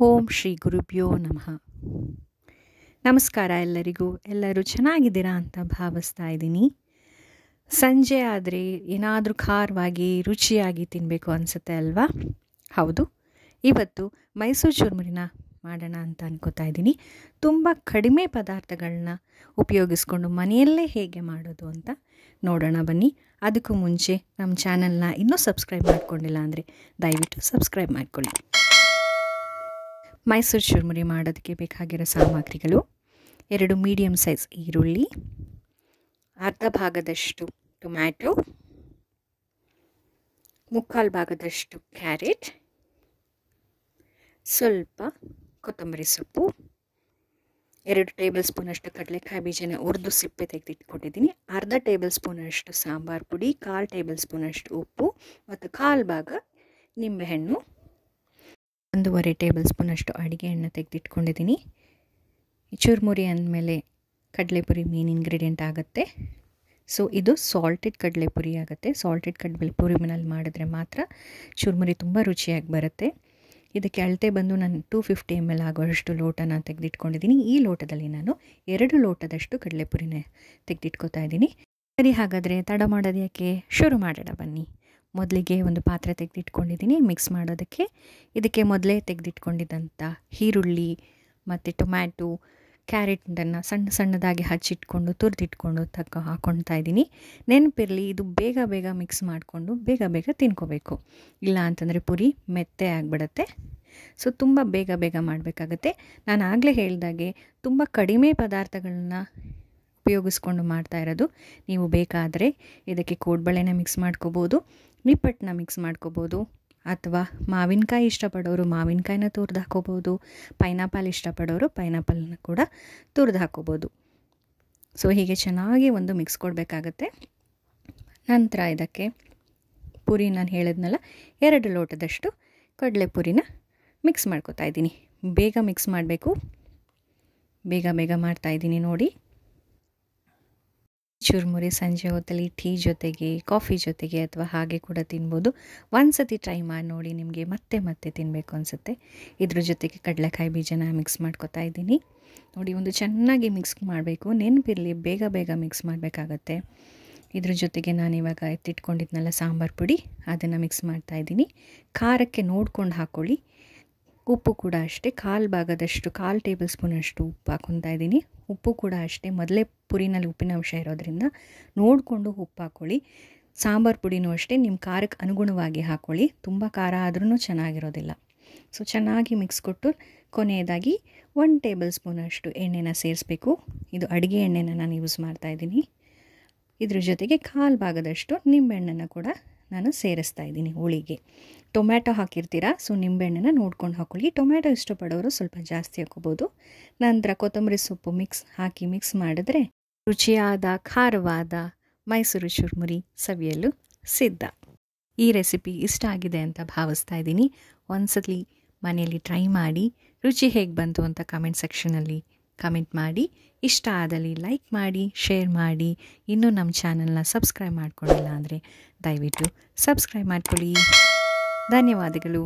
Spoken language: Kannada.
ಓಂ ಶ್ರೀ ಗುರುಭ್ಯೋ ನಮಃ. ನಮಸ್ಕಾರ ಎಲ್ಲರಿಗೂ. ಎಲ್ಲರೂ ಚೆನ್ನಾಗಿದ್ದೀರಾ ಅಂತ ಭಾವಿಸ್ತಾ ಇದ್ದೀನಿ. ಸಂಜೆ ಆದರೆ ಏನಾದರೂ ಖಾರವಾಗಿ ರುಚಿಯಾಗಿ ತಿನ್ನಬೇಕು ಅನಿಸುತ್ತೆ ಅಲ್ವಾ? ಹೌದು, ಇವತ್ತು ಮೈಸೂರು ಚುರುಮುರಿನ ಮಾಡೋಣ ಅಂತ ಅನ್ಕೋತಾ ಇದ್ದೀನಿ. ತುಂಬ ಕಡಿಮೆ ಪದಾರ್ಥಗಳನ್ನ ಉಪಯೋಗಿಸ್ಕೊಂಡು ಮನೆಯಲ್ಲೇ ಹೇಗೆ ಮಾಡೋದು ಅಂತ ನೋಡೋಣ ಬನ್ನಿ. ಅದಕ್ಕೂ ಮುಂಚೆ ನಮ್ಮ ಚಾನಲ್ನ ಇನ್ನೂ ಸಬ್ಸ್ಕ್ರೈಬ್ ಮಾಡ್ಕೊಂಡಿಲ್ಲ ಅಂದರೆ ದಯವಿಟ್ಟು ಸಬ್ಸ್ಕ್ರೈಬ್ ಮಾಡ್ಕೊಳ್ಳಿ. ಮೈಸೂರು ಚುರುಮುರಿ ಮಾಡೋದಕ್ಕೆ ಬೇಕಾಗಿರೋ ಸಾಮಗ್ರಿಗಳು: 2 ಮೀಡಿಯಮ್ ಸೈಜ್ ಈರುಳ್ಳಿ, ಅರ್ಧ ಭಾಗದಷ್ಟು ಟೊಮ್ಯಾಟೊ, ಮುಕ್ಕಾಲು ಭಾಗದಷ್ಟು ಕ್ಯಾರೆಟ್, ಸ್ವಲ್ಪ ಕೊತ್ತಂಬರಿ ಸೊಪ್ಪು, 2 ಟೇಬಲ್ ಸ್ಪೂನಷ್ಟು ಕಡಲೆಕಾಯಿ ಬೀಜನ ಹುರಿದು ಸಿಪ್ಪೆ ತೆಗೆದಿಟ್ಕೊಂಡಿದ್ದೀನಿ, ಅರ್ಧ ಟೇಬಲ್ ಸ್ಪೂನಷ್ಟು ಸಾಂಬಾರು ಪುಡಿ, 1/4 ಟೇಬಲ್ ಸ್ಪೂನಷ್ಟು ಉಪ್ಪು ಮತ್ತು 1/4 ಭಾಗ ನಿಂಬೆಹಣ್ಣು, 1.5 ಟೇಬಲ್ ಸ್ಪೂನಷ್ಟು ಅಡುಗೆ ಎಣ್ಣೆ ತೆಗೆದಿಟ್ಕೊಂಡಿದ್ದೀನಿ. ಚುರುಮುರಿ ಅಂದಮೇಲೆ ಕಡಲೆಪುರಿ ಮೇನ್ ಇಂಗ್ರೀಡಿಯೆಂಟ್ ಆಗುತ್ತೆ. ಸೊ ಇದು ಸಾಲ್ಟೆಡ್ ಕಡಲೆಪುರಿ ಆಗುತ್ತೆ. ಸಾಲ್ಟೆಡ್ ಕಡಲೆಪುರಿನಲ್ಲಿ ಮಾಡಿದ್ರೆ ಮಾತ್ರ ಚುರುಮುರಿ ತುಂಬ ರುಚಿಯಾಗಿ ಬರುತ್ತೆ. ಇದಕ್ಕೆ ಅಳತೆ ಬಂದು ನಾನು 250 ml ಆಗುವಷ್ಟು ಲೋಟನ ತೆಗೆದಿಟ್ಕೊಂಡಿದ್ದೀನಿ. ಈ ಲೋಟದಲ್ಲಿ ನಾನು 2 ಲೋಟದಷ್ಟು ಕಡಲೆಪುರಿನ ತೆಗೆದಿಟ್ಕೊತಾ ಇದ್ದೀನಿ. ಸರಿ, ಹಾಗಾದರೆ ತಡ ಮಾಡೋದು ಯಾಕೆ, ಶುರು ಮಾಡೋಣ ಬನ್ನಿ. ಮೊದಲಿಗೆ ಒಂದು ಪಾತ್ರೆ ತೆಗೆದಿಟ್ಕೊಂಡಿದ್ದೀನಿ ಮಿಕ್ಸ್ ಮಾಡೋದಕ್ಕೆ. ಇದಕ್ಕೆ ಮೊದಲೇ ತೆಗೆದಿಟ್ಕೊಂಡಿದ್ದಂಥ ಈರುಳ್ಳಿ ಮತ್ತು ಟೊಮ್ಯಾಟೊ, ಕ್ಯಾರೆಟನ್ನು ಸಣ್ಣ ಸಣ್ಣದಾಗಿ ಹಚ್ಚಿಟ್ಕೊಂಡು ತುರಿದಿಟ್ಕೊಂಡು ಹಾಕ್ಕೊಳ್ತಾ ಇದ್ದೀನಿ. ನೆನಪಿರಲಿ, ಇದು ಬೇಗ ಬೇಗ ಮಿಕ್ಸ್ ಮಾಡಿಕೊಂಡು ಬೇಗ ಬೇಗ ತಿನ್ಕೋಬೇಕು, ಇಲ್ಲ ಅಂತಂದರೆ ಪುರಿ ಮೆತ್ತೆ ಆಗಿಬಿಡುತ್ತೆ. ಸೊ ತುಂಬ ಬೇಗ ಬೇಗ ಮಾಡಬೇಕಾಗತ್ತೆ. ನಾನು ಆಗಲೇ ಹೇಳಿದಾಗೆ ತುಂಬ ಕಡಿಮೆ ಪದಾರ್ಥಗಳನ್ನ ಉಪಯೋಗಿಸ್ಕೊಂಡು ಮಾಡ್ತಾ ಇರೋದು. ನೀವು ಬೇಕಾದರೆ ಇದಕ್ಕೆ ಕೋಡ್ಬಳೆನ ಮಿಕ್ಸ್ ಮಾಡ್ಕೋಬೋದು, ನಿಪ್ಪಟ್ಟನ್ನ ಮಿಕ್ಸ್ ಮಾಡ್ಕೋಬೋದು, ಅಥವಾ ಮಾವಿನಕಾಯಿ ಇಷ್ಟಪಡೋರು ಮಾವಿನಕಾಯಿನ ತುರಿದು ಹಾಕೋಬೋದು, ಪೈನಾಪಲ್ ಇಷ್ಟಪಡೋರು ಪೈನಾಪಲ್ನ ಕೂಡ ತುರಿದು ಹಾಕೋಬೋದು. ಸೊ ಹೀಗೆ ಚೆನ್ನಾಗಿ ಒಂದು ಮಿಕ್ಸ್ ಕೊಡಬೇಕಾಗತ್ತೆ. ನಂತರ ಇದಕ್ಕೆ ಪುರಿ ನಾನು ಹೇಳಿದ್ನಲ್ಲ 2 ಲೋಟದಷ್ಟು ಕಡಲೆ ಪುರಿನ ಮಿಕ್ಸ್ ಮಾಡ್ಕೋತಾ ಇದ್ದೀನಿ. ಬೇಗ ಮಿಕ್ಸ್ ಮಾಡಬೇಕು, ಬೇಗ ಬೇಗ ಮಾಡ್ತಾಯಿದ್ದೀನಿ ನೋಡಿ. ಚುರುಮುರಿ ಸಂಜೆ ಹೊತ್ತಲ್ಲಿ ಟೀ ಜೊತೆಗೆ, ಕಾಫಿ ಜೊತೆಗೆ ಅಥವಾ ಹಾಗೆ ಕೂಡ ತಿನ್ಬೋದು. ಒಂದು ಸತಿ ಟ್ರೈ ಮಾಡಿ ನೋಡಿ, ನಿಮಗೆ ಮತ್ತೆ ಮತ್ತೆ ತಿನ್ನಬೇಕು ಅನಿಸುತ್ತೆ. ಇದ್ರ ಜೊತೆಗೆ ಕಡಲೆಕಾಯಿ ಬೀಜನ ಮಿಕ್ಸ್ ಮಾಡ್ಕೊತಾ ಇದ್ದೀನಿ ನೋಡಿ. ಒಂದು ಚೆನ್ನಾಗಿ ಮಿಕ್ಸ್ ಮಾಡಬೇಕು, ನೆನಪಿರಲಿ ಬೇಗ ಬೇಗ ಮಿಕ್ಸ್ ಮಾಡಬೇಕಾಗತ್ತೆ. ಇದ್ರ ಜೊತೆಗೆ ನಾನಿವಾಗ ಎತ್ತಿಟ್ಕೊಂಡಿದ್ನಲ್ಲ ಸಾಂಬಾರು ಪುಡಿ, ಅದನ್ನು ಮಿಕ್ಸ್ ಮಾಡ್ತಾಯಿದ್ದೀನಿ. ಖಾರಕ್ಕೆ ನೋಡ್ಕೊಂಡು ಹಾಕ್ಕೊಳ್ಳಿ. ಉಪ್ಪು ಕೂಡ ಅಷ್ಟೇ 1/4 ಭಾಗದಷ್ಟು 1/4 ಟೇಬಲ್ ಸ್ಪೂನಷ್ಟು ಉಪ್ಪು ಹಾಕ್ಕೊತಾ ಇದ್ದೀನಿ. ಉಪ್ಪು ಕೂಡ ಅಷ್ಟೇ ಮೊದಲೇ ಪುರಿನಲ್ಲಿ ಉಪ್ಪಿನ ಅಂಶ ಇರೋದ್ರಿಂದ ನೋಡಿಕೊಂಡು ಉಪ್ಪು ಹಾಕ್ಕೊಳ್ಳಿ. ಸಾಂಬಾರು ಪುಡಿನೂ ಅಷ್ಟೇ ನಿಮ್ಮ ಖಾರಕ್ಕೆ ಅನುಗುಣವಾಗಿ ಹಾಕ್ಕೊಳ್ಳಿ, ತುಂಬ ಖಾರ ಆದ್ರೂ ಚೆನ್ನಾಗಿರೋದಿಲ್ಲ. ಸೊ ಚೆನ್ನಾಗಿ ಮಿಕ್ಸ್ ಕೊಟ್ಟು ಕೊನೆಯದಾಗಿ 1 ಟೇಬಲ್ ಸ್ಪೂನಷ್ಟು ಎಣ್ಣೆನ ಸೇರಿಸ್ಬೇಕು. ಇದು ಅಡುಗೆ ಎಣ್ಣೆನ ನಾನು ಯೂಸ್ ಮಾಡ್ತಾಯಿದ್ದೀನಿ. ಇದ್ರ ಜೊತೆಗೆ 1/4 ಭಾಗದಷ್ಟು ನಿಂಬೆಹಣ್ಣನ್ನು ಕೂಡ ನಾನು ಸೇರಿಸ್ತಾ ಇದ್ದೀನಿ ಹುಳಿಗೆ. ಟೊಮ್ಯಾಟೊ ಹಾಕಿರ್ತೀರಾ, ಸೊ ನಿಂಬೆಹಣ್ಣನ್ನು ನೋಡ್ಕೊಂಡು ಹಾಕ್ಕೊಳ್ಳಿ. ಟೊಮ್ಯಾಟೊ ಇಷ್ಟಪಡೋರು ಸ್ವಲ್ಪ ಜಾಸ್ತಿ ಹಾಕೋಬೋದು. ನಂತರ ಕೊತ್ತಂಬರಿ ಸೊಪ್ಪು ಹಾಕಿ ಮಿಕ್ಸ್ ಮಾಡಿದ್ರೆ ರುಚಿಯಾದ ಖಾರವಾದ ಮೈಸೂರು ಚುರುಮುರಿ ಸವಿಯಲು ಸಿದ್ಧ. ಈ ರೆಸಿಪಿ ಇಷ್ಟ ಆಗಿದೆ ಅಂತ ಭಾವಿಸ್ತಾ ಇದ್ದೀನಿ. ಒಂದ್ಸಲಿ ಮನೆಯಲ್ಲಿ ಟ್ರೈ ಮಾಡಿ ರುಚಿ ಹೇಗೆ ಬಂತು ಅಂತ ಕಮೆಂಟ್ ಸೆಕ್ಷನಲ್ಲಿ ಕಮೆಂಟ್ ಮಾಡಿ. ಇಷ್ಟ ಆದಲ್ಲಿ ಲೈಕ್ ಮಾಡಿ, ಶೇರ್ ಮಾಡಿ. ಇನ್ನೂ ನಮ್ಮ ಚಾನಲ್ನ ಸಬ್ಸ್ಕ್ರೈಬ್ ಮಾಡ್ಕೊಂಡಿಲ್ಲ ಅಂದರೆ ದಯವಿಟ್ಟು ಸಬ್ಸ್ಕ್ರೈಬ್ ಮಾಡ್ಕೊಳ್ಳಿ. ಧನ್ಯವಾದಗಳು.